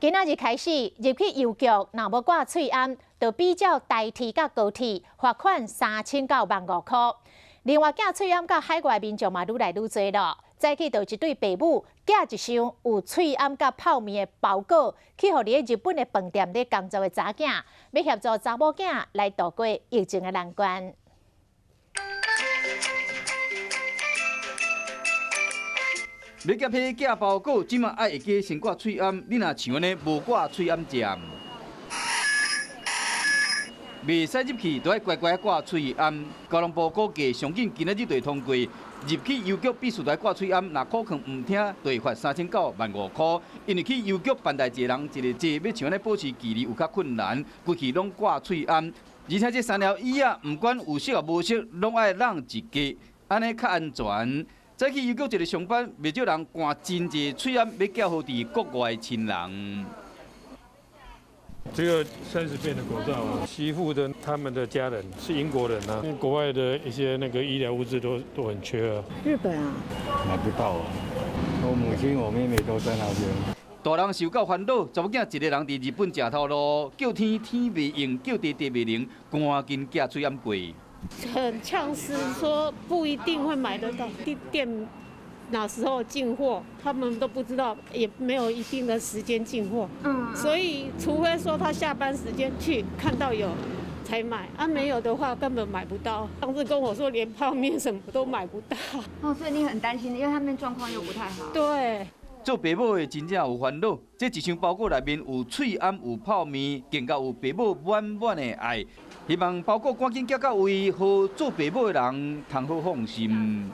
今仔日开始，入去邮局若无挂喙罨，就比照台铁甲高铁罚款3000到15000块。另外，寄喙罨到海外民众嘛愈来愈多咯。再去就一对父母寄一箱有喙罨甲泡面的包裹，去互伫日本的饭店咧工作的查囝，要协助查某囝来度过疫情的难关。 要夹批寄包裹，即马爱会记先挂喙罨。你若像安尼无挂喙罨站，袂使入去，都要乖乖挂喙罨。交通部估计上紧今仔日就会通过，入去邮局必须来挂喙罨，若口劝唔听，就会罚3000到15000块。因为去邮局办代志的人一个坐，要像安尼保持距离有较困难，规气拢挂喙罨。而且这3条椅啊，唔管有色无色，拢爱让一格，安尼较安全。 早去邮局一日上班，袂少人挂真济喙罨要寄互伫国外亲人。这个30片的口罩啊，媳妇的他们的家人是英国人啊，因为国外的一些那个医疗物资都很缺啊。日本啊，买不到啊。我母亲、我妹妹都在那边。 大人受到烦恼，查某囝一个人伫日本食头路，叫天天袂应，叫地地袂灵，赶紧寄喙罨过。 很呛死，说不一定会买得到店哪时候进货，他们都不知道，也没有一定的时间进货。所以除非说他下班时间去看到有才买，啊没有的话根本买不到。上次跟我说连泡面什么都买不到。哦，所以你很担心，因为他们状况又不太好。对。 做爸母的真正有烦恼，这一箱包裹内面有喙罨、有泡面，更加有爸母满满的爱。希望包裹赶紧寄到位，好做爸母的人通好放心。